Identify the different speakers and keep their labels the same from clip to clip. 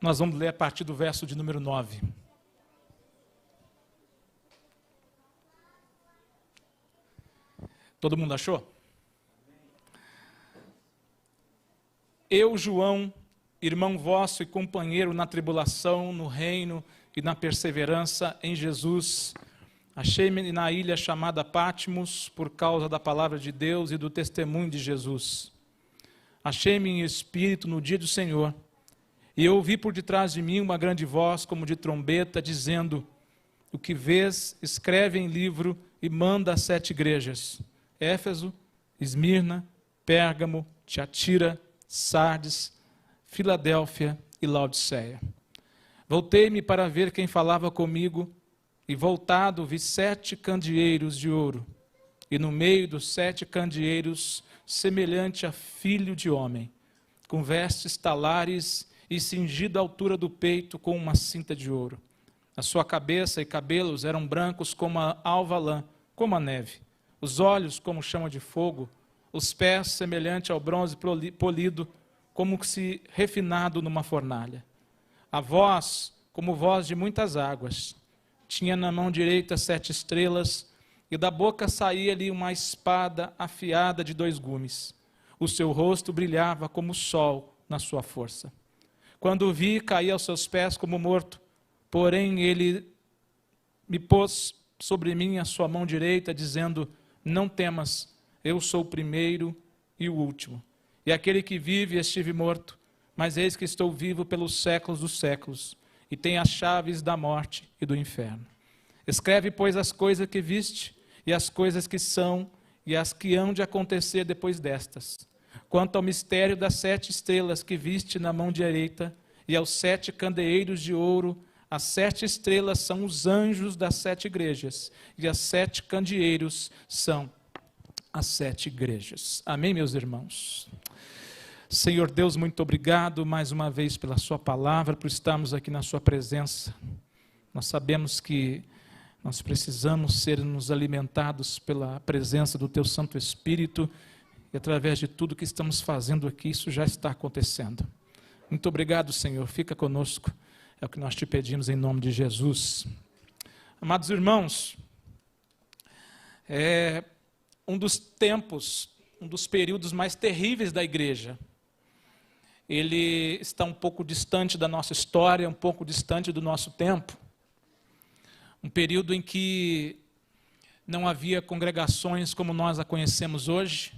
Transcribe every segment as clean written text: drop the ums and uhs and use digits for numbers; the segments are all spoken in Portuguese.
Speaker 1: Nós vamos ler a partir do verso de número 9. Todo mundo achou? Eu, João, irmão vosso e companheiro na tribulação, no reino e na perseverança em Jesus, achei-me na ilha chamada Patmos por causa da palavra de Deus e do testemunho de Jesus. Achei-me em espírito no dia do Senhor, e eu ouvi por detrás de mim uma grande voz, como de trombeta, dizendo: o que vês, escreve em livro e manda às 7 igrejas: Éfeso, Esmirna, Pérgamo, Tiatira, Sardes, Filadélfia e Laodiceia. Voltei-me para ver quem falava comigo, e voltado vi 7 candeeiros de ouro, e no meio dos 7 candeeiros, semelhante a filho de homem, com vestes talares e cingido à altura do peito com uma cinta de ouro. A sua cabeça e cabelos eram brancos como a alva lã, como a neve. Os olhos como chama de fogo, os pés semelhante ao bronze polido, como se refinado numa fornalha. A voz como voz de muitas águas. Tinha na mão direita 7 estrelas, e da boca saía-lhe uma espada afiada de 2 gumes. O seu rosto brilhava como o sol na sua força. Quando o vi, caí aos seus pés como morto, porém ele me pôs sobre mim a sua mão direita, dizendo: não temas, eu sou o primeiro e o último. E aquele que vive estive morto, mas eis que estou vivo pelos séculos dos séculos, e tenho as chaves da morte e do inferno. Escreve, pois, as coisas que viste, e as coisas que são, e as que hão de acontecer depois destas. Quanto ao mistério das 7 estrelas que viste na mão direita, e aos 7 candeeiros de ouro, as 7 estrelas são os anjos das 7 igrejas, e as 7 candeeiros são as 7 igrejas. Amém, meus irmãos? Senhor Deus, muito obrigado mais uma vez pela sua palavra, por estarmos aqui na sua presença. Nós sabemos que nós precisamos ser nos alimentados pela presença do teu Santo Espírito, e através de tudo que estamos fazendo aqui, isso já está acontecendo. Muito obrigado, Senhor. Fica conosco. É o que nós te pedimos em nome de Jesus. Amados irmãos, um dos tempos, um dos períodos mais terríveis da igreja. Ele está um pouco distante da nossa história, um pouco distante do nosso tempo. Um período em que não havia congregações como nós a conhecemos hoje.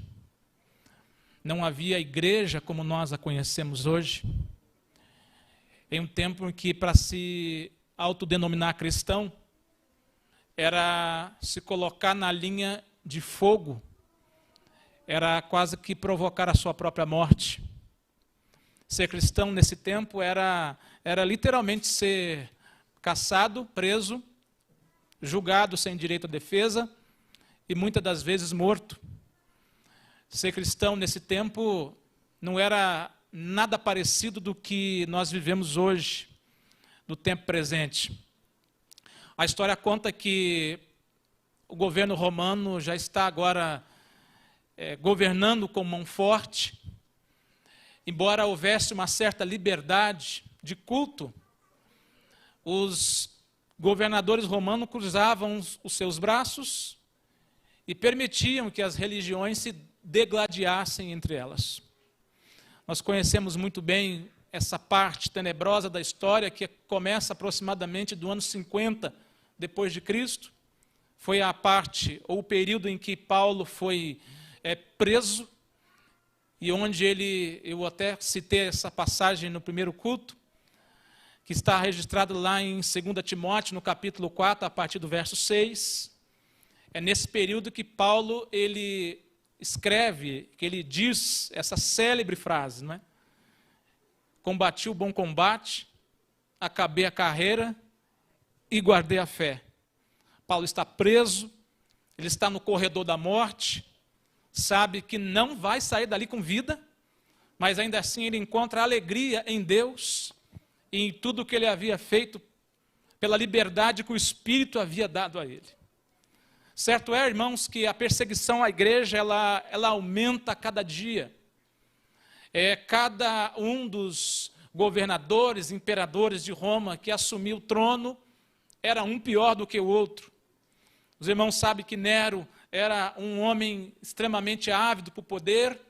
Speaker 1: Não havia igreja como nós a conhecemos hoje. Em um tempo em que, para se autodenominar cristão, era se colocar na linha de fogo, era quase que provocar a sua própria morte. Ser cristão nesse tempo era literalmente ser caçado, preso, julgado sem direito à defesa e muitas das vezes morto. Ser cristão nesse tempo não era nada parecido do que nós vivemos hoje, no tempo presente. A história conta que o governo romano já está agora governando com mão forte. Embora houvesse uma certa liberdade de culto, os governadores romanos cruzavam os seus braços e permitiam que as religiões se degladiassem entre elas. Nós conhecemos muito bem essa parte tenebrosa da história, que começa aproximadamente do ano 50 depois de Cristo. Foi a parte, ou o período em que Paulo foi preso, e onde eu até citei essa passagem no primeiro culto, que está registrado lá em 2 Timóteo, no capítulo 4, a partir do verso 6. É nesse período que Paulo, ele escreve, que ele diz essa célebre frase, não é? Combati o bom combate, acabei a carreira e guardei a fé. Paulo está preso, ele está no corredor da morte, sabe que não vai sair dali com vida, mas ainda assim ele encontra alegria em Deus e em tudo que ele havia feito pela liberdade que o Espírito havia dado a ele. Certo é, irmãos, que a perseguição à igreja, ela aumenta a cada dia. Cada um dos governadores, imperadores de Roma que assumiu o trono, era um pior do que o outro. Os irmãos sabem que Nero era um homem extremamente ávido por poder,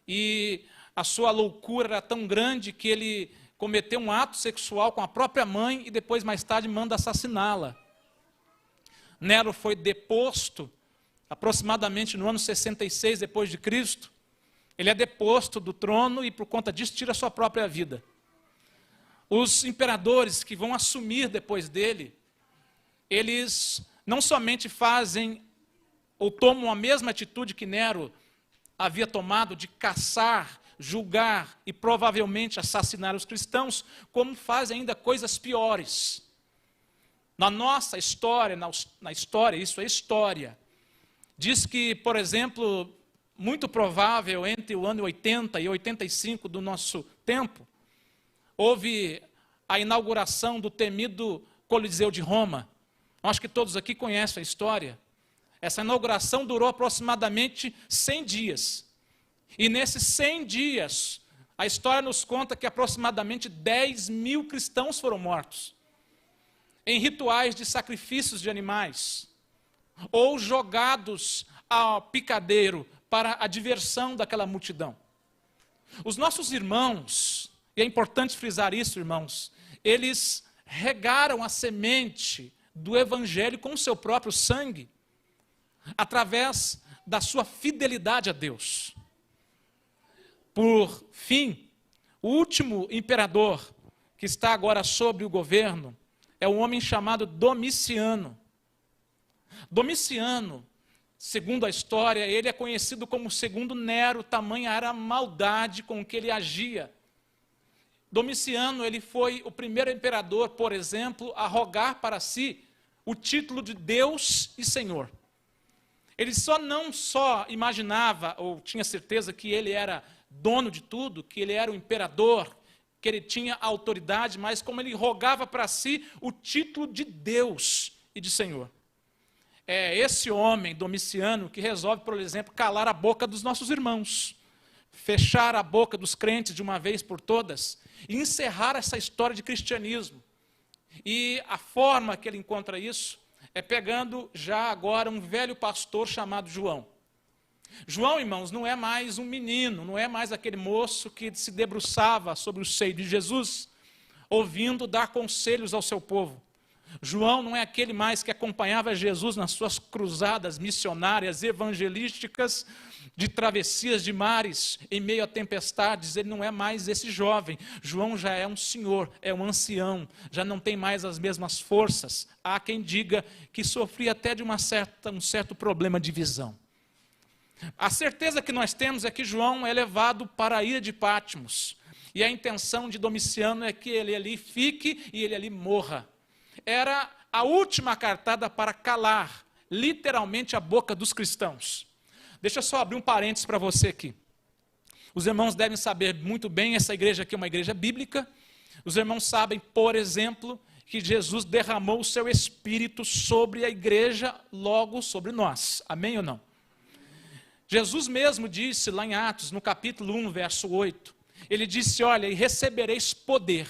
Speaker 1: e a sua loucura era tão grande que ele cometeu um ato sexual com a própria mãe e depois, mais tarde, manda assassiná-la. Nero foi deposto aproximadamente no ano 66 depois de Cristo. Ele é deposto do trono e, por conta disso, tira a sua própria vida. Os imperadores que vão assumir depois dele, eles não somente fazem ou tomam a mesma atitude que Nero havia tomado de caçar, julgar e provavelmente assassinar os cristãos, como fazem ainda coisas piores. Na nossa história, na história, isso é história, diz que, por exemplo, muito provável entre o ano 80 e 85 do nosso tempo, houve a inauguração do temido Coliseu de Roma. Acho que todos aqui conhecem a história. Essa inauguração durou aproximadamente 100 dias. E nesses 100 dias, a história nos conta que aproximadamente 10 mil cristãos foram mortos em rituais de sacrifícios de animais, ou jogados ao picadeiro para a diversão daquela multidão. Os nossos irmãos, e é importante frisar isso, irmãos, eles regaram a semente do evangelho com o seu próprio sangue, através da sua fidelidade a Deus. Por fim, o último imperador que está agora sob o governo é um homem chamado Domiciano. Domiciano, segundo a história, ele é conhecido como segundo Nero, tamanha era a maldade com que ele agia. Domiciano, ele foi o primeiro imperador, por exemplo, a rogar para si o título de Deus e Senhor. Ele não só imaginava, ou tinha certeza que ele era dono de tudo, que ele era o imperador, que ele tinha autoridade, mas como ele rogava para si o título de Deus e de Senhor. É esse homem, Domiciano, que resolve, por exemplo, calar a boca dos nossos irmãos, fechar a boca dos crentes de uma vez por todas e encerrar essa história de cristianismo. E a forma que ele encontra isso é pegando já agora um velho pastor chamado João. João, irmãos, não é mais um menino, não é mais aquele moço que se debruçava sobre o seio de Jesus, ouvindo dar conselhos ao seu povo. João não é aquele mais que acompanhava Jesus nas suas cruzadas missionárias, evangelísticas, de travessias de mares, em meio a tempestades. Ele não é mais esse jovem. João já é um senhor, é um ancião, já não tem mais as mesmas forças. Há quem diga que sofria até de um certo problema de visão. A certeza que nós temos é que João é levado para a ilha de Patmos, e a intenção de Domiciano é que ele ali fique e ele ali morra. Era a última cartada para calar, literalmente, a boca dos cristãos. Deixa eu só abrir um parênteses para você aqui. Os irmãos devem saber muito bem, essa igreja aqui é uma igreja bíblica. Os irmãos sabem, por exemplo, que Jesus derramou o seu Espírito sobre a igreja, logo sobre nós. Amém ou não? Jesus mesmo disse lá em Atos, no capítulo 1, verso 8, ele disse, olha, e recebereis poder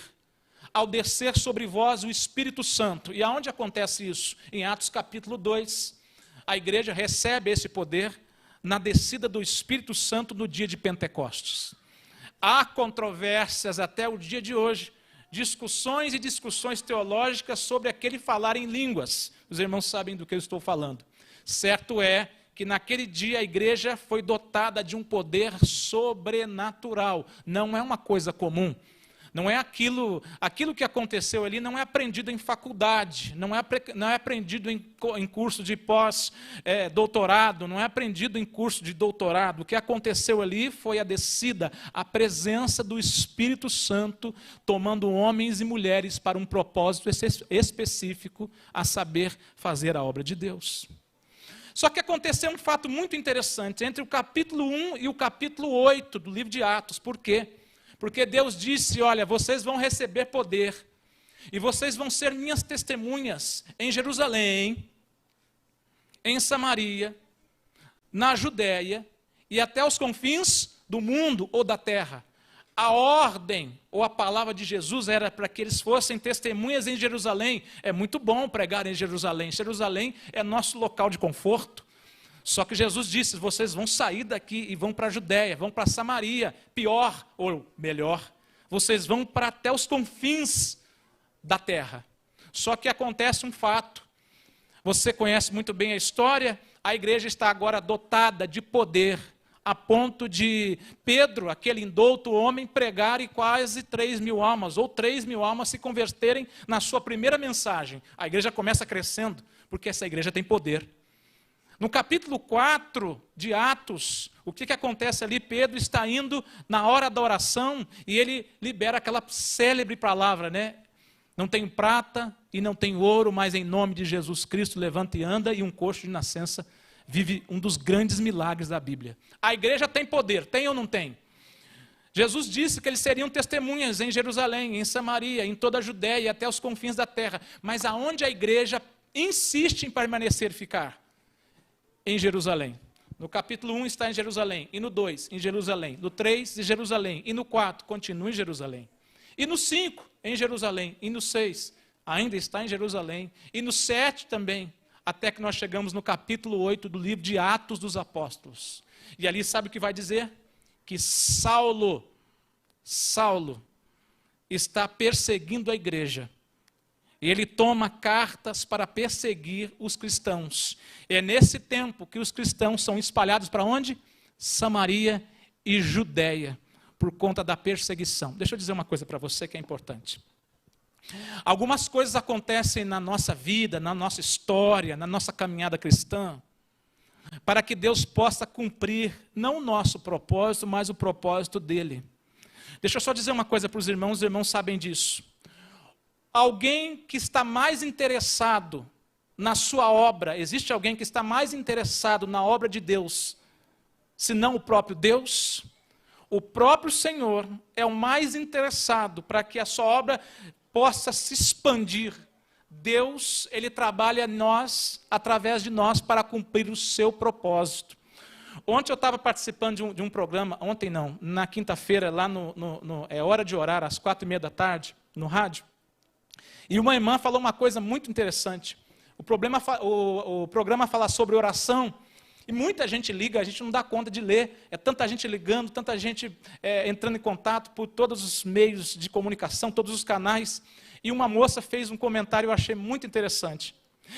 Speaker 1: ao descer sobre vós o Espírito Santo. E aonde acontece isso? Em Atos capítulo 2, a igreja recebe esse poder na descida do Espírito Santo no dia de Pentecostes. Há controvérsias até o dia de hoje, discussões e discussões teológicas sobre aquele falar em línguas. Os irmãos sabem do que eu estou falando. Certo é que naquele dia a igreja foi dotada de um poder sobrenatural. Não é uma coisa comum. Não é aquilo que aconteceu ali não é aprendido em faculdade, não é aprendido em curso de pós-doutorado, não é aprendido em curso de doutorado. O que aconteceu ali foi a descida, a presença do Espírito Santo tomando homens e mulheres para um propósito específico, a saber, fazer a obra de Deus. Só que aconteceu um fato muito interessante entre o capítulo 1 e o capítulo 8 do livro de Atos. Por quê? Porque Deus disse, olha, vocês vão receber poder, e vocês vão ser minhas testemunhas em Jerusalém, em Samaria, na Judéia, e até os confins do mundo ou da terra. A ordem ou a palavra de Jesus era para que eles fossem testemunhas em Jerusalém. É muito bom pregar em Jerusalém. Jerusalém é nosso local de conforto. Só que Jesus disse, vocês vão sair daqui e vão para a Judéia, vão para Samaria. Pior ou melhor, vocês vão para até os confins da terra. Só que acontece um fato. Você conhece muito bem a história. A igreja está agora dotada de poder, a ponto de Pedro, aquele indouto homem, pregar e quase 3.000 almas, ou 3.000 almas se converterem na sua primeira mensagem. A igreja começa crescendo, porque essa igreja tem poder. No capítulo 4 de Atos, o que acontece ali? Pedro está indo na hora da oração e ele libera aquela célebre palavra, né? Não tenho prata e não tenho ouro, mas em nome de Jesus Cristo levanta e anda, e um coxo de nascença vive um dos grandes milagres da Bíblia. A igreja tem poder, tem ou não tem? Jesus disse que eles seriam testemunhas em Jerusalém, em Samaria, em toda a Judéia e até os confins da terra. Mas aonde a igreja insiste em permanecer e ficar? Em Jerusalém. No capítulo 1 está em Jerusalém, e no 2 em Jerusalém, no 3 em Jerusalém, e no 4 continua em Jerusalém. E no 5 em Jerusalém, e no 6 ainda está em Jerusalém, e no 7 também. Até que nós chegamos no capítulo 8 do livro de Atos dos Apóstolos. E ali sabe o que vai dizer? Que Saulo está perseguindo a igreja. E ele toma cartas para perseguir os cristãos. É nesse tempo que os cristãos são espalhados para onde? Samaria e Judéia, por conta da perseguição. Deixa eu dizer uma coisa para você que é importante. Algumas coisas acontecem na nossa vida, na nossa história, na nossa caminhada cristã, para que Deus possa cumprir, não o nosso propósito, mas o propósito dele. Deixa eu só dizer uma coisa para os irmãos sabem disso. Alguém que está mais interessado na sua obra, existe alguém que está mais interessado na obra de Deus, senão o próprio Deus? O próprio Senhor é o mais interessado para que a sua obra possa se expandir. Deus, ele trabalha através de nós para cumprir o seu propósito. Ontem eu estava participando de um programa, ontem não, na quinta-feira, lá é Hora de Orar, às 4:30 da tarde, no rádio, e uma irmã falou uma coisa muito interessante. O programa fala sobre oração, e muita gente liga, a gente não dá conta de ler, é tanta gente ligando, tanta gente entrando em contato por todos os meios de comunicação, todos os canais, e uma moça fez um comentário, eu achei muito interessante.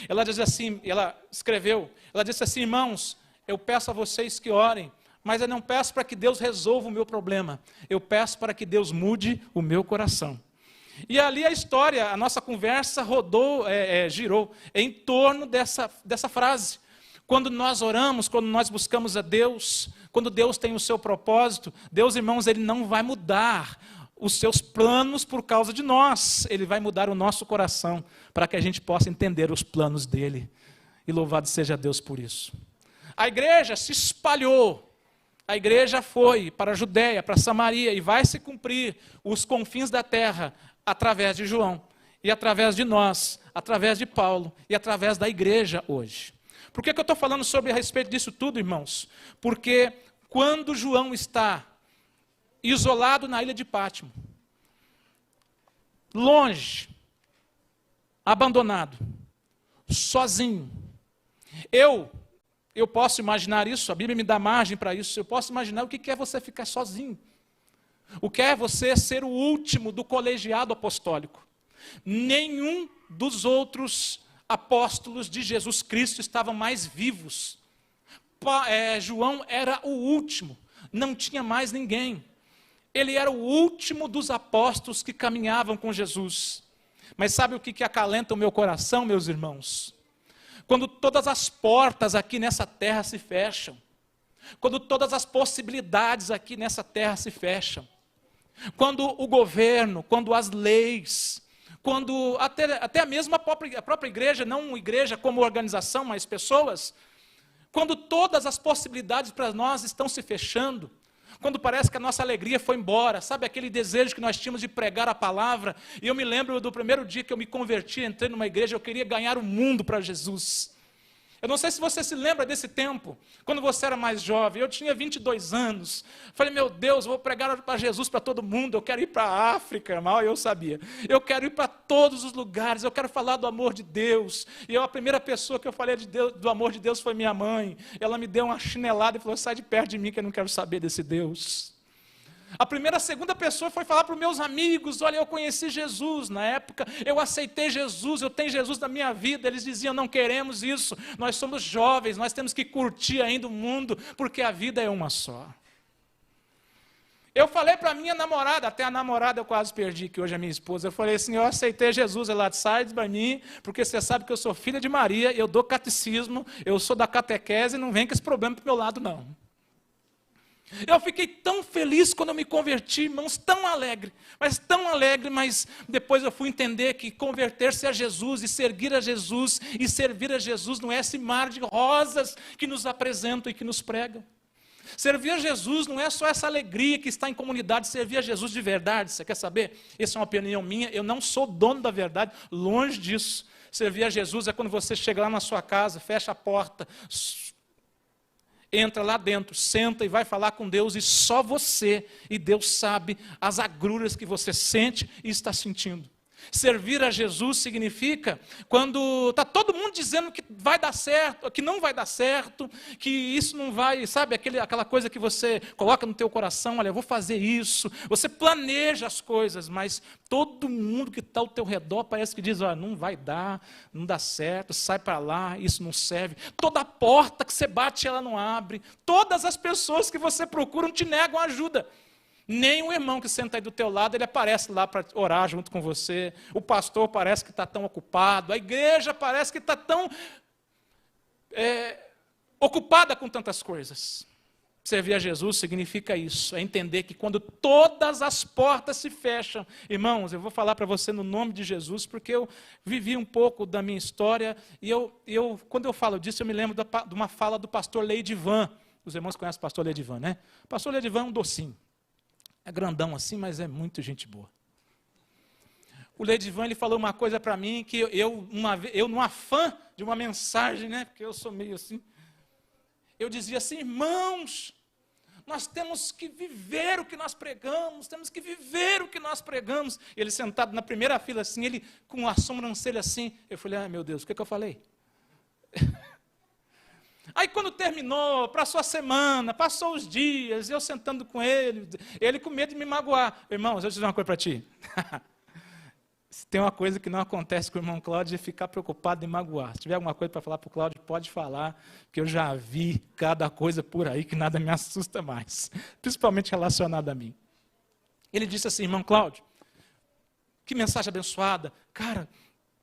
Speaker 1: Ela disse assim, ela disse assim, irmãos, eu peço a vocês que orem, mas eu não peço para que Deus resolva o meu problema, eu peço para que Deus mude o meu coração. E ali a história, a nossa conversa girou em torno dessa frase. Quando nós oramos, quando nós buscamos a Deus, quando Deus tem o seu propósito, Deus, irmãos, ele não vai mudar os seus planos por causa de nós. Ele vai mudar o nosso coração para que a gente possa entender os planos dele. E louvado seja Deus por isso. A igreja se espalhou. A igreja foi para a Judéia, para a Samaria, e vai se cumprir os confins da terra através de João, e através de nós, através de Paulo, e através da igreja hoje. Por que eu estou falando a respeito disso tudo, irmãos? Porque quando João está isolado na ilha de Pátimo, longe, abandonado, sozinho, eu posso imaginar isso, a Bíblia me dá margem para isso, eu posso imaginar o que é você ficar sozinho. O que é você ser o último do colegiado apostólico. Nenhum dos outros apóstolos de Jesus Cristo estavam mais vivos. João era o último, não tinha mais ninguém. Ele era o último dos apóstolos que caminhavam com Jesus. Mas sabe o que acalenta o meu coração, meus irmãos? Quando todas as portas aqui nessa terra se fecham, quando todas as possibilidades aqui nessa terra se fecham, quando o governo, quando as leis, quando até mesmo a própria igreja, não igreja como organização, mas pessoas, quando todas as possibilidades para nós estão se fechando, quando parece que a nossa alegria foi embora, sabe aquele desejo que nós tínhamos de pregar a palavra? E eu me lembro do primeiro dia que eu me converti, entrei numa igreja, eu queria ganhar o mundo para Jesus. Eu não sei se você se lembra desse tempo, quando você era mais jovem. Eu tinha 22 anos. Falei, meu Deus, eu vou pregar para Jesus para todo mundo. Eu quero ir para a África, mal eu sabia. Eu quero ir para todos os lugares. Eu quero falar do amor de Deus. E a primeira pessoa que eu falei do amor de Deus foi minha mãe. Ela me deu uma chinelada e falou, sai de perto de mim que eu não quero saber desse Deus. A segunda pessoa foi falar para os meus amigos, olha, eu conheci Jesus, na época eu aceitei Jesus, eu tenho Jesus na minha vida. Eles diziam, não queremos isso, nós somos jovens, nós temos que curtir ainda o mundo, porque a vida é uma só. Eu falei para a minha namorada, até a namorada eu quase perdi, que hoje é minha esposa, eu falei assim, eu aceitei Jesus, ela sai de mim, porque você sabe que eu sou filha de Maria, eu dou catecismo, eu sou da catequese, não vem com esse problema para o meu lado não. Eu fiquei tão feliz quando eu me converti, irmãos, tão alegre, mas depois eu fui entender que converter-se a Jesus e seguir a Jesus e servir a Jesus não é esse mar de rosas que nos apresentam e que nos pregam. Servir a Jesus não é só essa alegria que está em comunidade, servir a Jesus de verdade, você quer saber? Essa é uma opinião minha, eu não sou dono da verdade, longe disso. Servir a Jesus é quando você chega lá na sua casa, fecha a porta, entra lá dentro, senta e vai falar com Deus, e só você e Deus sabe as agruras que você sente e está sentindo. Servir a Jesus significa quando está todo mundo dizendo que vai dar certo, que não vai dar certo, que isso não vai, sabe, aquela coisa que você coloca no teu coração, olha, eu vou fazer isso, você planeja as coisas, mas todo mundo que está ao teu redor parece que diz, olha, não vai dar, não dá certo, sai para lá, isso não serve. Toda porta que você bate, ela não abre. Todas as pessoas que você procura te negam ajuda. Nem o irmão que senta aí do teu lado, ele aparece lá para orar junto com você. O pastor parece que está tão ocupado. A igreja parece que está tão ocupada com tantas coisas. Servir a Jesus significa isso, é entender que quando todas as portas se fecham, irmãos, eu vou falar para você no nome de Jesus, porque eu vivi um pouco da minha história, e quando eu falo disso, eu me lembro de uma fala do pastor Leidivan. Os irmãos conhecem o pastor Leidivan, né? O pastor Leidivan é um docinho. É grandão assim, mas é muito gente boa. O Leidivan, ele falou uma coisa para mim, que eu, num afã de uma mensagem, né, porque eu sou meio assim, eu dizia assim, irmãos, nós temos que viver o que nós pregamos, temos que viver o que nós pregamos. Ele sentado na primeira fila assim, ele com a sobrancelha assim, eu falei, ai meu Deus, o que eu falei? Aí quando terminou, passou a semana, passou os dias, eu sentando com ele com medo de me magoar. Irmãos, deixa eu dizer uma coisa para ti. Se tem uma coisa que não acontece com o irmão Cláudio, é ficar preocupado em magoar. Se tiver alguma coisa para falar para o Cláudio, pode falar, porque eu já vi cada coisa por aí que nada me assusta mais, principalmente relacionado a mim. Ele disse assim, irmão Cláudio, que mensagem abençoada, cara,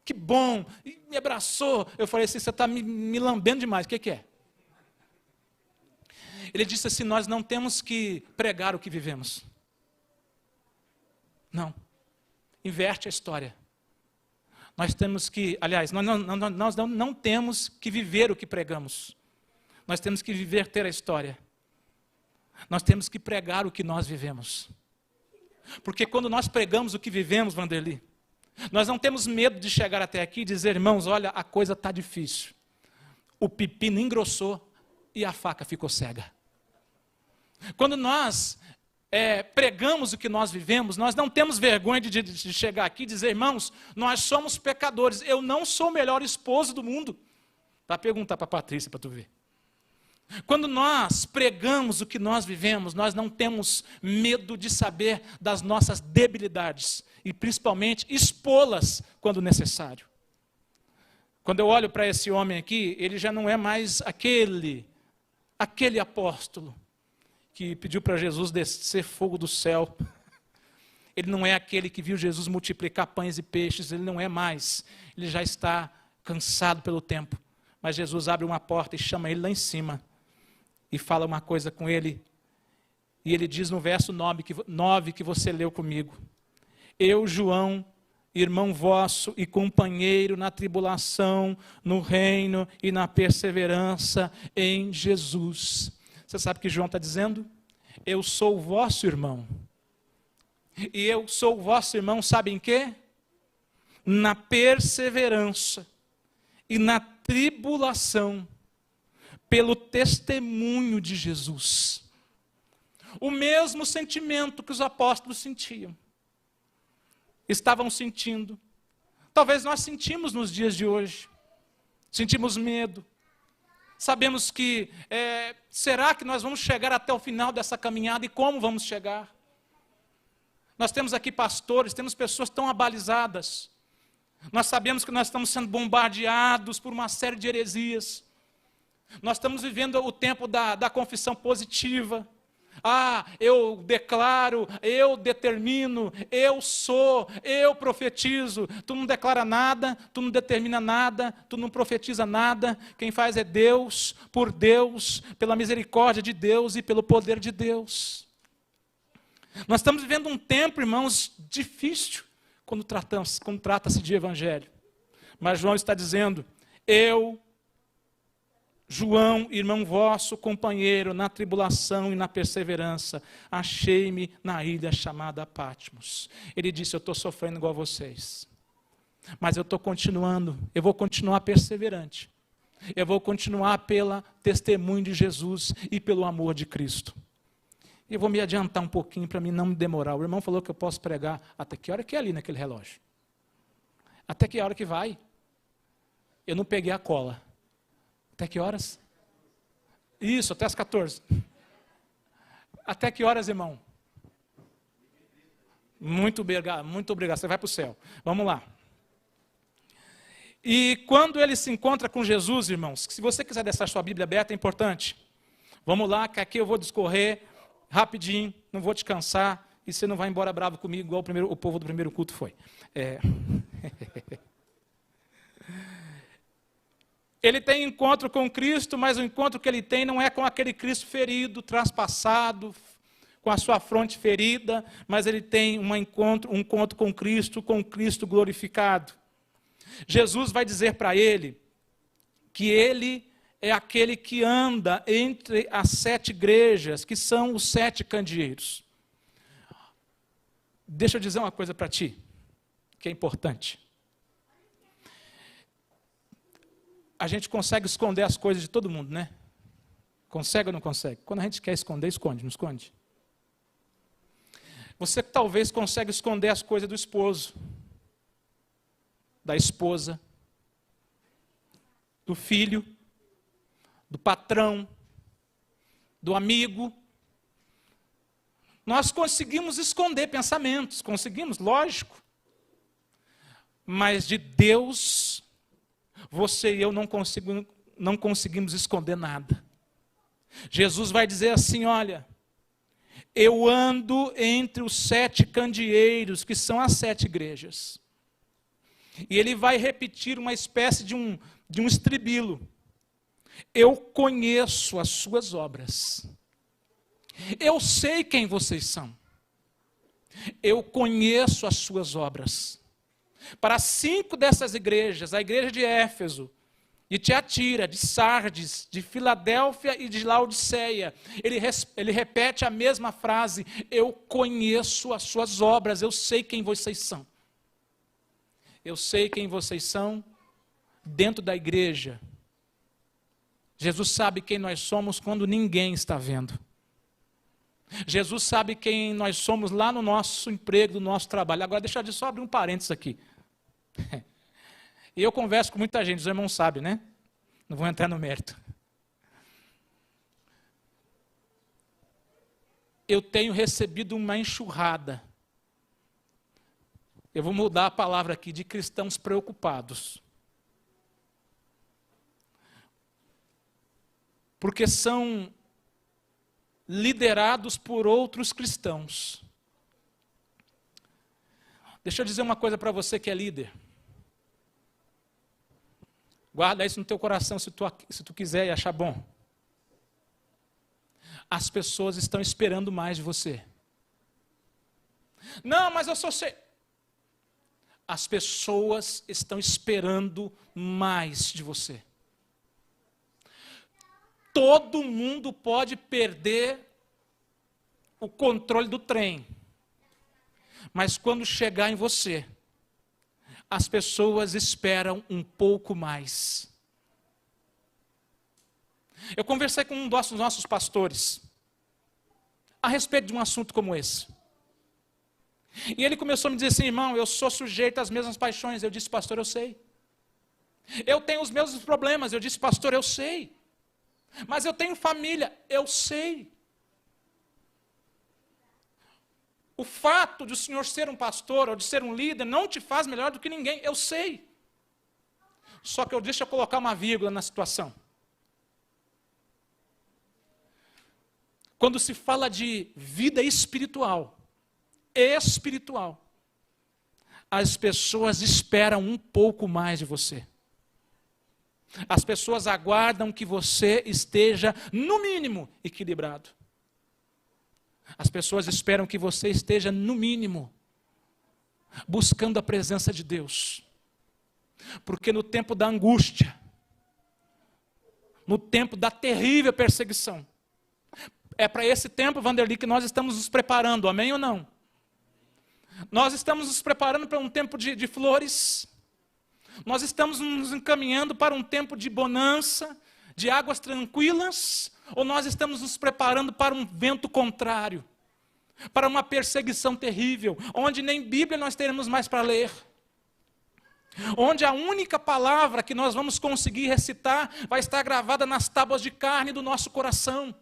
Speaker 1: que bom, e me abraçou. Eu falei assim, você está me lambendo demais, o que é? Ele disse assim, nós não temos que pregar o que vivemos. Não. Inverte a história. Nós temos que, aliás, nós não temos que viver o que pregamos. Nós temos que ter a história. Nós temos que pregar o que nós vivemos. Porque quando nós pregamos o que vivemos, Vanderly, nós não temos medo de chegar até aqui e dizer, irmãos, olha, a coisa está difícil. O pepino engrossou e a faca ficou cega. Quando nós pregamos o que nós vivemos, nós não temos vergonha de chegar aqui e dizer, irmãos, nós somos pecadores, eu não sou o melhor esposo do mundo. Para perguntar para a Patrícia, para tu ver. Quando nós pregamos o que nós vivemos, nós não temos medo de saber das nossas debilidades e principalmente expô-las quando necessário. Quando eu olho para esse homem aqui, ele já não é mais aquele apóstolo que pediu para Jesus descer fogo do céu. Ele não é aquele que viu Jesus multiplicar pães e peixes, ele não é mais. Ele já está cansado pelo tempo. Mas Jesus abre uma porta e chama ele lá em cima. E fala uma coisa com ele. E ele diz no verso 9 que você leu comigo. Eu, João, irmão vosso e companheiro na tribulação, no reino e na perseverança em Jesus. Você sabe o que João está dizendo? Eu sou o vosso irmão. E eu sou o vosso irmão, sabe em quê? Na perseverança. e na tribulação, pelo testemunho de Jesus. O mesmo sentimento que os apóstolos sentiam. Estavam sentindo. Talvez nós sentimos nos dias de hoje. Sentimos medo. Sabemos que, será que nós vamos chegar até o final dessa caminhada e como vamos chegar? Nós temos aqui pastores, temos pessoas tão abalizadas. Nós sabemos que nós estamos sendo bombardeados por uma série de heresias. Nós estamos vivendo o tempo da confissão positiva. Eu declaro, eu determino, eu sou, eu profetizo. Tu não declara nada, tu não determina nada, tu não profetiza nada. Quem faz é Deus, por Deus, pela misericórdia de Deus e pelo poder de Deus. Nós estamos vivendo um tempo, irmãos, difícil quando trata-se de evangelho. Mas João está dizendo, eu, João, irmão vosso, companheiro, na tribulação e na perseverança, achei-me na ilha chamada Patmos. Ele disse, eu estou sofrendo igual a vocês, mas eu estou continuando, eu vou continuar perseverante. Eu vou continuar pelo testemunho de Jesus e pelo amor de Cristo. E eu vou me adiantar um pouquinho para mim não me demorar. O irmão falou que eu posso pregar até que hora que é ali naquele relógio? Até que hora que vai? Eu não peguei a cola. Até que horas? Isso, até as 14. Até que horas, irmão? Muito obrigado. Você vai para o céu. Vamos lá. E quando ele se encontra com Jesus, irmãos, se você quiser deixar sua Bíblia aberta, é importante. Vamos lá, que aqui eu vou discorrer rapidinho, não vou te cansar, e você não vai embora bravo comigo, igual o povo do primeiro culto foi. Ele tem encontro com Cristo, mas o encontro que ele tem não é com aquele Cristo ferido, traspassado, com a sua fronte ferida, mas ele tem um encontro com Cristo glorificado. Jesus vai dizer para ele que ele é aquele que anda entre as 7 igrejas, que são os 7 candeeiros. Deixa eu dizer uma coisa para ti, que é importante. A gente consegue esconder as coisas de todo mundo, né? Consegue ou não consegue? Quando a gente quer esconder, esconde, não esconde? Você talvez consegue esconder as coisas do esposo, da esposa, do filho, do patrão, do amigo. Nós conseguimos esconder pensamentos, conseguimos, lógico. Mas de Deus, você e eu não conseguimos esconder nada. Jesus vai dizer assim, olha, eu ando entre os 7 candeeiros, que são as 7 igrejas. E ele vai repetir uma espécie de um estribilo. Eu conheço as suas obras. Eu sei quem vocês são. Eu conheço as suas obras. Para 5 dessas igrejas, a igreja de Éfeso, de Tiatira, de Sardes, de Filadélfia e de Laodiceia, ele repete a mesma frase, eu conheço as suas obras, eu sei quem vocês são. Eu sei quem vocês são dentro da igreja. Jesus sabe quem nós somos quando ninguém está vendo. Jesus sabe quem nós somos lá no nosso emprego, no nosso trabalho. Agora, deixa eu só abrir um parênteses aqui. E eu converso com muita gente, os irmãos sabem, né? Não vou entrar no mérito. Eu tenho recebido uma enxurrada. Eu vou mudar a palavra aqui, de cristãos preocupados. Porque são liderados por outros cristãos. Deixa eu dizer uma coisa para você que é líder. Guarda isso no teu coração se tu quiser e achar bom. As pessoas estão esperando mais de você. Não, mas eu só sei. As pessoas estão esperando mais de você. Todo mundo pode perder o controle do trem. Mas quando chegar em você, as pessoas esperam um pouco mais. Eu conversei com um dos nossos pastores a respeito de um assunto como esse. E ele começou a me dizer assim: irmão, eu sou sujeito às mesmas paixões. Eu disse: pastor, eu sei. Eu tenho os mesmos problemas. Eu disse: pastor, eu sei. Mas eu tenho família. Eu sei. O fato de o senhor ser um pastor ou de ser um líder não te faz melhor do que ninguém. Eu sei. Só que deixa eu colocar uma vírgula na situação. Quando se fala de vida espiritual, as pessoas esperam um pouco mais de você. As pessoas aguardam que você esteja, no mínimo, equilibrado. As pessoas esperam que você esteja, no mínimo, buscando a presença de Deus. Porque no tempo da angústia, no tempo da terrível perseguição, é para esse tempo, Vanderly, que nós estamos nos preparando, amém ou não? Nós estamos nos preparando para um tempo de flores, nós estamos nos encaminhando para um tempo de bonança, de águas tranquilas, ou nós estamos nos preparando para um vento contrário, para uma perseguição terrível, onde nem Bíblia nós teremos mais para ler, onde a única palavra que nós vamos conseguir recitar vai estar gravada nas tábuas de carne do nosso coração.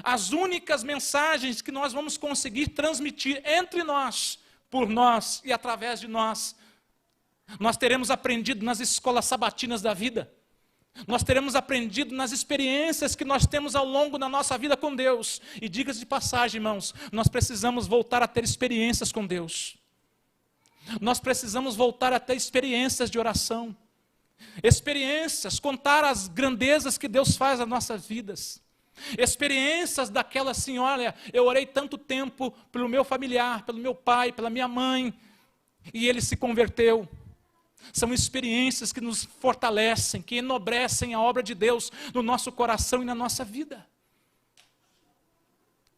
Speaker 1: As únicas mensagens que nós vamos conseguir transmitir entre nós, por nós e através de nós, nós teremos aprendido nas escolas sabatinas da vida. Nós teremos aprendido nas experiências que nós temos ao longo da nossa vida com Deus. E diga-se de passagem, irmãos, nós precisamos voltar a ter experiências com Deus. Nós precisamos voltar a ter experiências de oração. Experiências, contar as grandezas que Deus faz nas nossas vidas. Experiências daquela assim: olha, eu orei tanto tempo pelo meu familiar, pelo meu pai, pela minha mãe, e ele se converteu. São experiências que nos fortalecem, que enobrecem a obra de Deus no nosso coração e na nossa vida.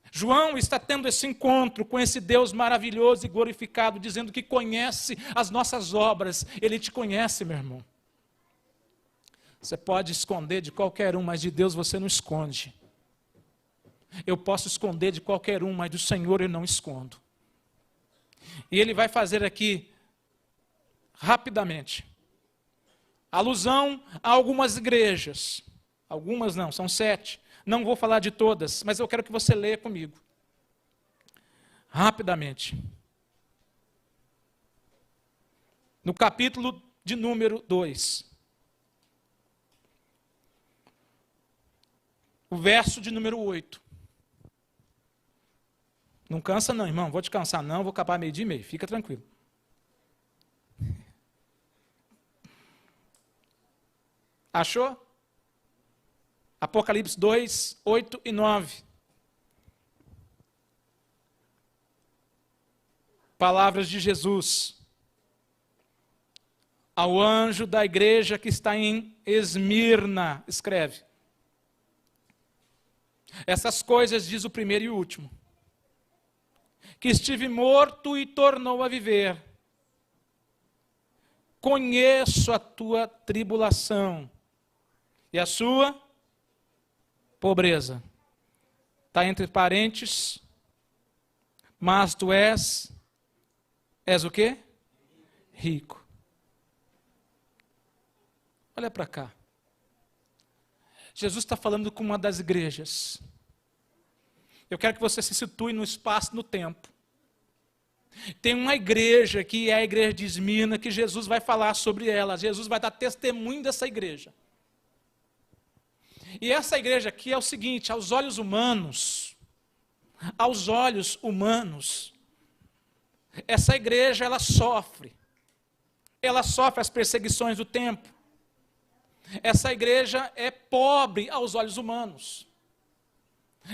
Speaker 1: João está tendo esse encontro com esse Deus maravilhoso e glorificado, dizendo que conhece as nossas obras. Ele te conhece, meu irmão. Você pode esconder de qualquer um, mas de Deus você não esconde. Eu posso esconder de qualquer um, mas do Senhor eu não escondo. E ele vai fazer aqui, rapidamente, alusão a algumas igrejas. Algumas não, são 7. Não vou falar de todas, mas eu quero que você leia comigo. Rapidamente. No capítulo de número 2. O verso de número 8. Não cansa não, irmão, vou te cansar não, vou acabar 12:30, fica tranquilo. Achou? Apocalipse 2, 8 e 9. Palavras de Jesus. Ao anjo da igreja que está em Esmirna, escreve. Essas coisas diz o primeiro e o último. Que estive morto e tornou a viver. Conheço a tua tribulação e a sua pobreza. Está entre parênteses, mas tu és o quê? Rico. Olha para cá. Jesus está falando com uma das igrejas. Eu quero que você se situe no espaço e no tempo. Tem uma igreja que é a igreja de Esmirna, que Jesus vai falar sobre ela. Jesus vai dar testemunho dessa igreja. E essa igreja aqui é o seguinte: aos olhos humanos, essa igreja ela sofre as perseguições do tempo. Essa igreja é pobre aos olhos humanos.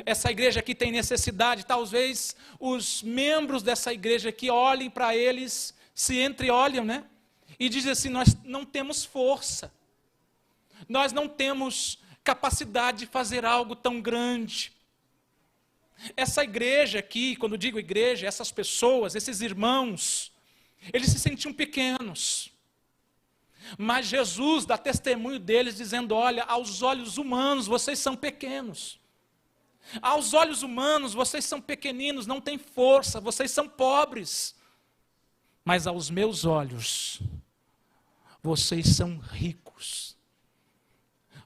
Speaker 1: Essa igreja aqui tem necessidade, talvez os membros dessa igreja aqui olhem para eles, se entreolham, né? E dizem assim: nós não temos força, nós não temos capacidade de fazer algo tão grande. Essa igreja aqui, quando digo igreja, essas pessoas, esses irmãos, Eles se sentiam pequenos. Mas Jesus dá testemunho deles dizendo, olha, aos olhos humanos vocês são pequenos. Aos olhos humanos vocês são pequeninos, não têm força, vocês são pobres. Mas aos meus olhos, vocês são ricos.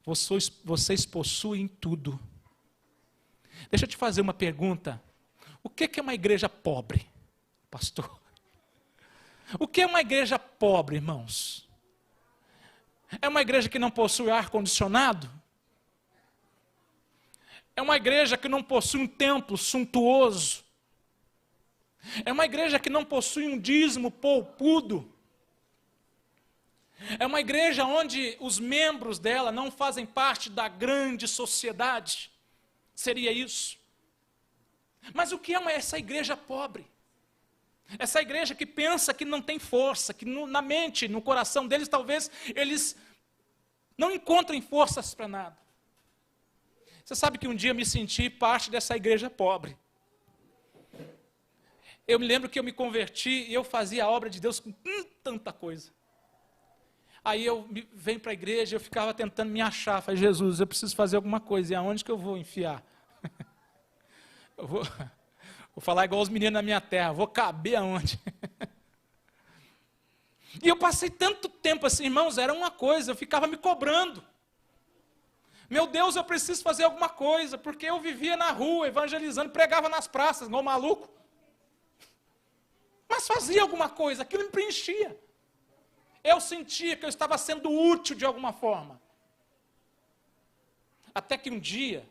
Speaker 1: Vocês possuem tudo. Deixa eu te fazer uma pergunta. O que é uma igreja pobre, pastor? O que é uma igreja pobre, irmãos? É uma igreja que não possui ar-condicionado? É uma igreja que não possui um templo suntuoso? É uma igreja que não possui um dízimo poupudo? É uma igreja onde os membros dela não fazem parte da grande sociedade? Seria isso? Mas o que é essa igreja pobre? Essa igreja que pensa que não tem força, que na mente, no coração deles, talvez eles não encontrem forças para nada. Você sabe que um dia eu me senti parte dessa igreja pobre. Eu me lembro que eu me converti e eu fazia a obra de Deus com tanta coisa. Aí eu venho para a igreja e eu ficava tentando me achar. Falei, Jesus, eu preciso fazer alguma coisa. E aonde que eu vou enfiar? Eu vou falar igual os meninos na minha terra. Vou caber aonde? E eu passei tanto tempo assim, irmãos, era uma coisa, eu ficava me cobrando. Meu Deus, eu preciso fazer alguma coisa, porque eu vivia na rua, evangelizando, pregava nas praças, igual maluco. Mas fazia alguma coisa, aquilo me preenchia. Eu sentia que eu estava sendo útil de alguma forma. Até que um dia,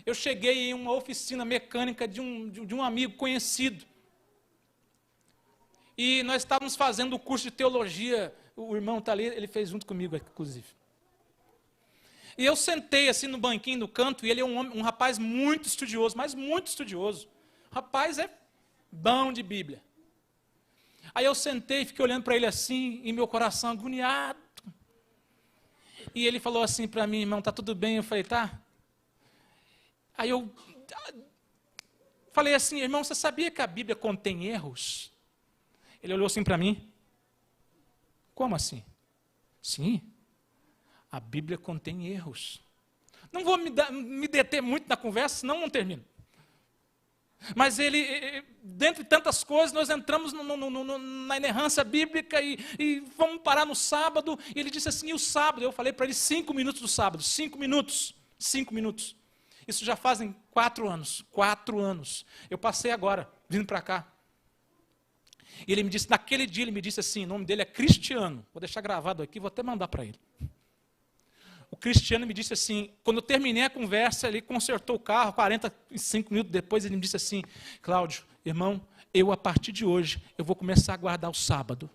Speaker 1: eu cheguei em uma oficina mecânica de um amigo conhecido. E nós estávamos fazendo o curso de teologia, o irmão está ali, ele fez junto comigo, inclusive. E eu sentei assim no banquinho do canto, e ele é um rapaz muito estudioso, mas muito estudioso. O rapaz é bom de Bíblia. Aí eu sentei e fiquei olhando para ele assim, e meu coração agoniado. E ele falou assim para mim, irmão, está tudo bem? Eu falei, tá. Aí eu falei assim, irmão, você sabia que a Bíblia contém erros? Ele olhou assim para mim. Como assim? Sim, a Bíblia contém erros. Não vou me deter muito na conversa, senão não termino. Mas ele, dentre tantas coisas, nós entramos na inerrância bíblica e vamos parar no sábado. E ele disse assim, e o sábado? Eu falei para ele 5 minutos do sábado, 5 minutos, 5 minutos. Isso já fazem 4 anos, 4 anos. Eu passei agora, vindo para cá. E ele me disse, naquele dia ele me disse assim, o nome dele é Cristiano, vou deixar gravado aqui, vou até mandar para ele. O Cristiano me disse assim, quando eu terminei a conversa, ele consertou o carro, 45 minutos depois ele me disse assim, Cláudio, irmão, eu a partir de hoje, eu vou começar a guardar o sábado.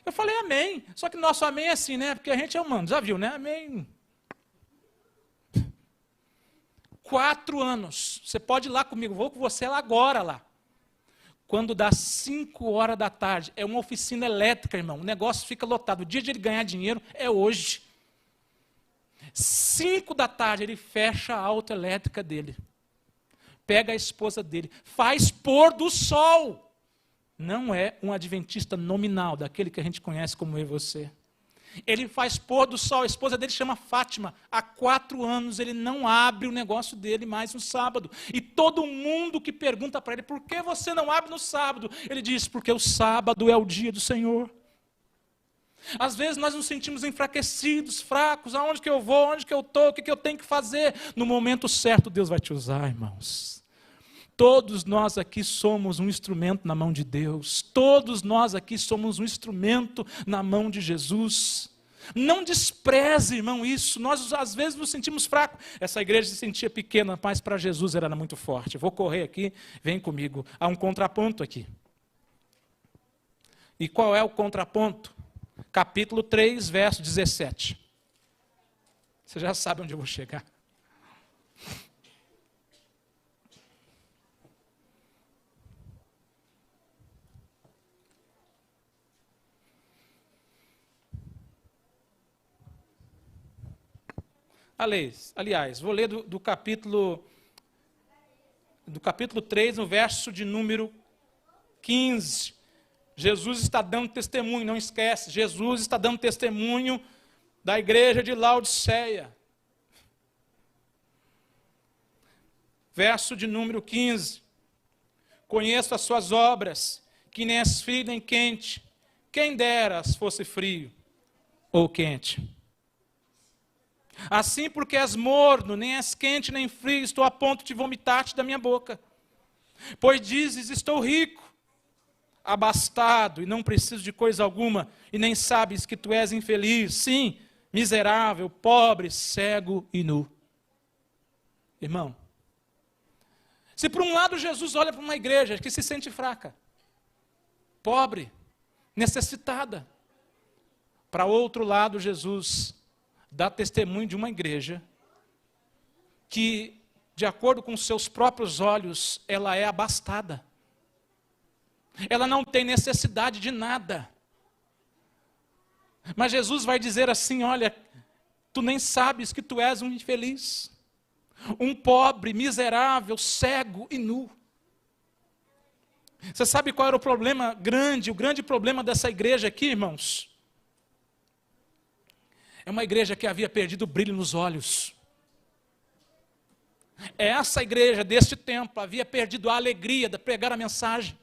Speaker 1: Eu falei amém, só que nosso amém é assim, né, porque a gente é humano, já viu, né, amém. 4 anos, você pode ir lá comigo, vou com você agora lá. Quando dá 5 horas da tarde, é uma oficina elétrica, irmão, o negócio fica lotado, o dia de ele ganhar dinheiro é hoje. 5 da tarde, ele fecha a autoelétrica dele, pega a esposa dele, faz pôr do sol. Não é um adventista nominal, daquele que a gente conhece como eu e você. Ele faz pôr do sol, a esposa dele chama Fátima. Há 4 anos ele não abre o negócio dele mais no sábado. E todo mundo que pergunta para ele, por que você não abre no sábado? Ele diz, porque o sábado é o dia do Senhor. Às vezes nós nos sentimos enfraquecidos, fracos, aonde que eu vou, onde que eu estou, o que eu tenho que fazer. No momento certo Deus vai te usar, irmãos. Todos nós aqui somos um instrumento na mão de Deus. Todos nós aqui somos um instrumento na mão de Jesus. Não despreze, irmão, isso. Nós às vezes nos sentimos fracos. Essa igreja se sentia pequena, mas para Jesus era muito forte. Eu vou correr aqui, vem comigo. Há um contraponto aqui. E qual é o contraponto? Capítulo 3, verso 17. Você já sabe onde eu vou chegar. Aliás, vou ler do capítulo 3, no verso de número 15. Jesus está dando testemunho, não esquece. Jesus está dando testemunho da igreja de Laodiceia. Verso de número 15. Conheço as suas obras, que nem és frio nem quente. Quem dera se fosse frio ou quente. Assim, porque és morno, nem és quente nem frio, estou a ponto de vomitar-te da minha boca. Pois dizes, estou rico, abastado, e não preciso de coisa alguma, e nem sabes que tu és infeliz, sim, miserável, pobre, cego e nu. Irmão, se por um lado Jesus olha para uma igreja que se sente fraca, pobre, necessitada, para outro lado Jesus dá testemunho de uma igreja que, de acordo com seus próprios olhos, ela é abastada. Ela não tem necessidade de nada. Mas Jesus vai dizer assim, olha, tu nem sabes que tu és um infeliz, um pobre, miserável, cego e nu. Você sabe qual era o problema grande, o grande problema dessa igreja aqui, irmãos? É uma igreja que havia perdido o brilho nos olhos. Essa igreja deste tempo havia perdido a alegria de pregar a mensagem.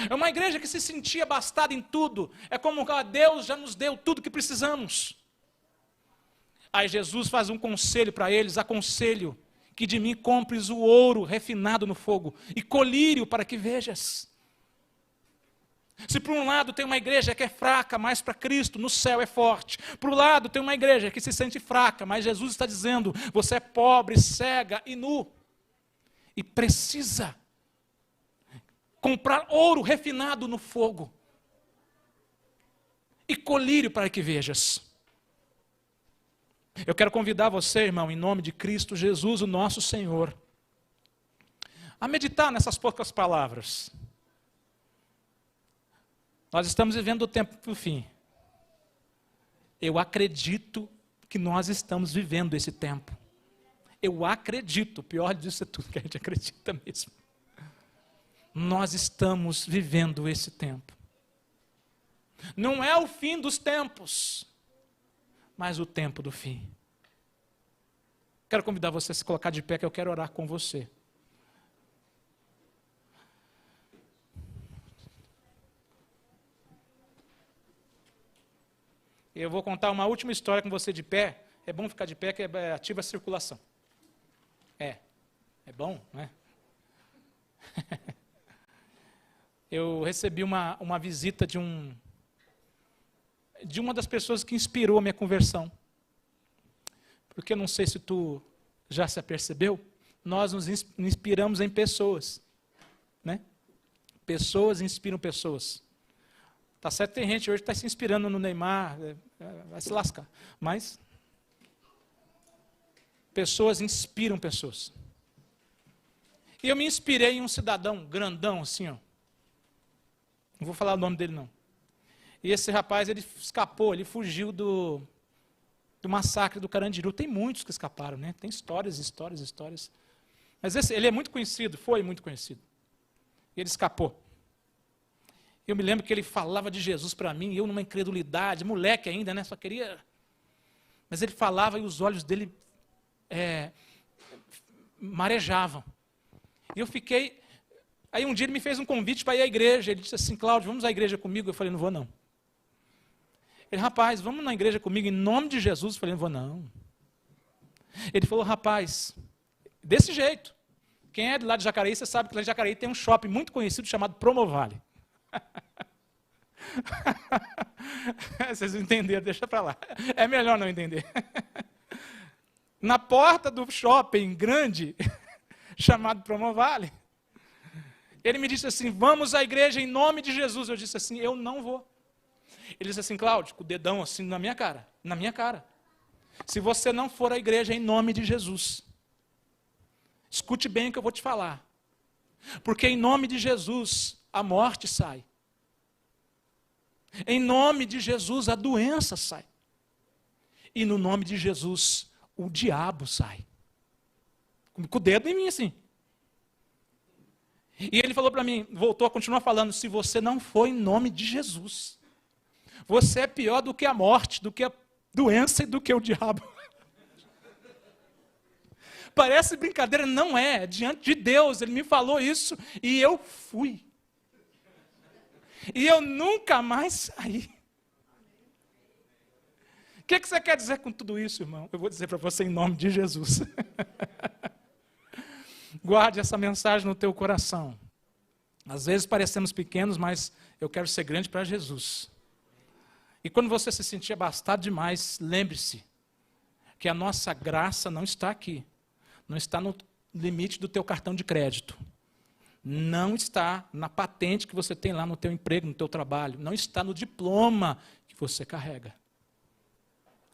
Speaker 1: É uma igreja que se sentia abastada em tudo. É como Deus já nos deu tudo que precisamos. Aí Jesus faz um conselho para eles, aconselho que de mim compres o ouro refinado no fogo e colírio para que vejas. Se por um lado tem uma igreja que é fraca, mas para Cristo no céu é forte. Por um lado tem uma igreja que se sente fraca, mas Jesus está dizendo, você é pobre, cega e nu. E precisa comprar ouro refinado no fogo. E colírio para que vejas. Eu quero convidar você, irmão, em nome de Cristo Jesus, o nosso Senhor, a meditar nessas poucas palavras. Nós estamos vivendo o tempo do fim. Eu acredito que nós estamos vivendo esse tempo. Eu acredito, o pior disso é tudo que a gente acredita mesmo. Nós estamos vivendo esse tempo. Não é o fim dos tempos, mas o tempo do fim. Quero convidar você a se colocar de pé, que eu quero orar com você. Eu vou contar uma última história com você de pé. É bom ficar de pé, que ativa a circulação. É bom, né? Eu recebi uma visita de uma das pessoas que inspirou a minha conversão. Porque eu não sei se tu já se apercebeu, nós nos inspiramos em pessoas, né? Pessoas inspiram pessoas. Tá certo, tem gente hoje que está se inspirando no Neymar, vai se lascar. Mas pessoas inspiram pessoas. E eu me inspirei em um cidadão grandão assim, ó. Não vou falar o nome dele não. E esse rapaz, ele escapou, ele fugiu do massacre do Carandiru. Tem muitos que escaparam, né? Tem histórias. Mas ele é muito conhecido, foi muito conhecido. E ele escapou. Eu me lembro que ele falava de Jesus para mim, eu numa incredulidade, moleque ainda, né? Só queria... Mas ele falava e os olhos dele marejavam. E eu fiquei... Aí um dia ele me fez um convite para ir à igreja. Ele disse assim, Cláudio, vamos à igreja comigo? Eu falei, não vou não. Ele, rapaz, vamos na igreja comigo em nome de Jesus? Eu falei, não vou não. Ele falou, rapaz, desse jeito. Quem é de lá de Jacareí, você sabe que lá de Jacareí tem um shopping muito conhecido chamado Promovale. Vocês não entenderam, deixa para lá. É melhor não entender. Na porta do shopping grande, chamado Promovale, ele me disse assim, vamos à igreja em nome de Jesus. Eu disse assim, eu não vou. Ele disse assim, Cláudio, com o dedão assim na minha cara. Se você não for à igreja em nome de Jesus, escute bem o que eu vou te falar. Porque em nome de Jesus, a morte sai. Em nome de Jesus, a doença sai. E no nome de Jesus, o diabo sai. Com o dedo em mim assim. E ele falou para mim, voltou a continuar falando, se você não for em nome de Jesus, você é pior do que a morte, do que a doença e do que o diabo. Parece brincadeira, não é. Diante de Deus, ele me falou isso e eu fui. E eu nunca mais saí. O que você quer dizer com tudo isso, irmão? Eu vou dizer para você em nome de Jesus. Guarde essa mensagem no teu coração. Às vezes parecemos pequenos, mas eu quero ser grande para Jesus. E quando você se sentir abastado demais, lembre-se que a nossa graça não está aqui. Não está no limite do teu cartão de crédito. Não está na patente que você tem lá no teu emprego, no teu trabalho. Não está no diploma que você carrega.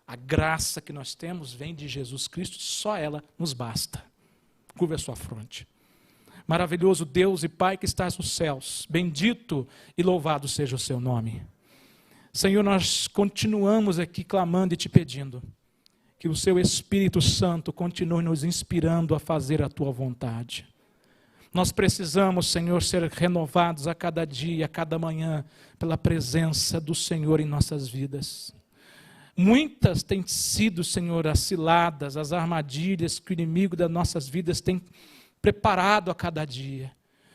Speaker 1: A graça que nós temos vem de Jesus Cristo, só ela nos basta. Curva a sua fronte. Maravilhoso Deus e Pai que estás nos céus, bendito e louvado seja o seu nome. Senhor, nós continuamos aqui clamando e te pedindo que o seu Espírito Santo continue nos inspirando a fazer a tua vontade. Nós precisamos, Senhor, ser renovados a cada dia, a cada manhã, pela presença do Senhor em nossas vidas. Muitas têm sido, Senhor, as ciladas, as armadilhas que o inimigo das nossas vidas tem preparado a cada dia.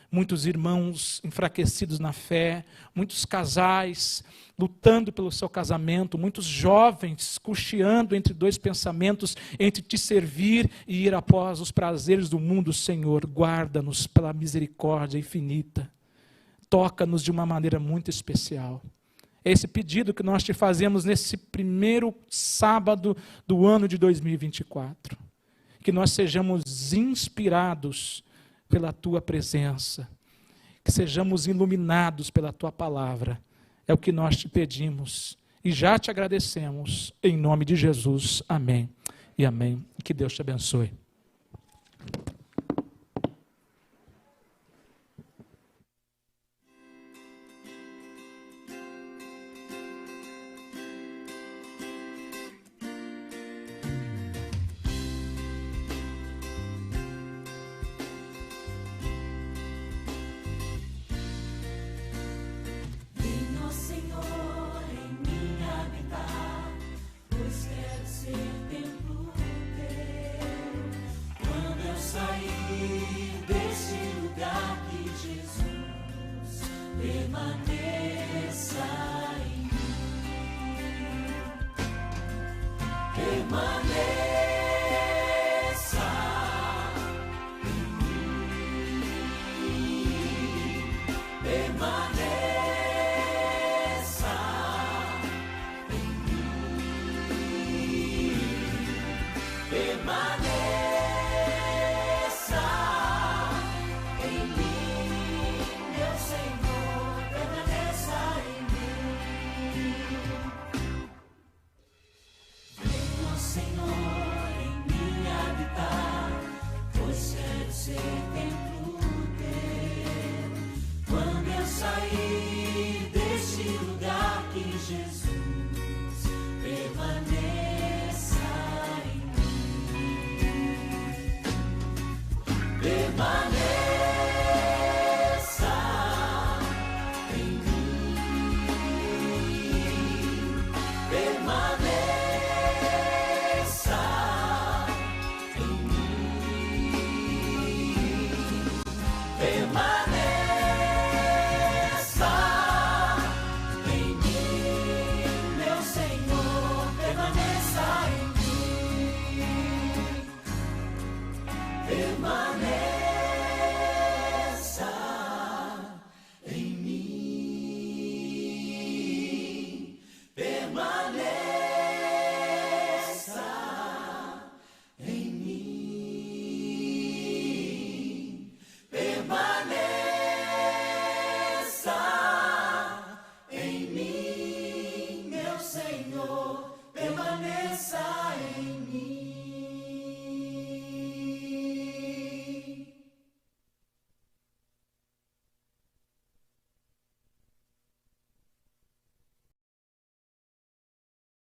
Speaker 1: Muitos irmãos enfraquecidos na fé, muitos casais lutando pelo seu casamento, muitos jovens cocheando entre dois pensamentos, entre te servir e ir após os prazeres do mundo. Senhor, guarda-nos pela misericórdia infinita. Toca-nos de uma maneira muito especial. É esse pedido que nós te fazemos nesse primeiro sábado do ano de 2024. Que nós sejamos inspirados pela tua presença, que sejamos iluminados pela tua palavra. É o que nós te pedimos e já te agradecemos, em nome de Jesus. Amém e amém. Que Deus te abençoe.
Speaker 2: Permaneça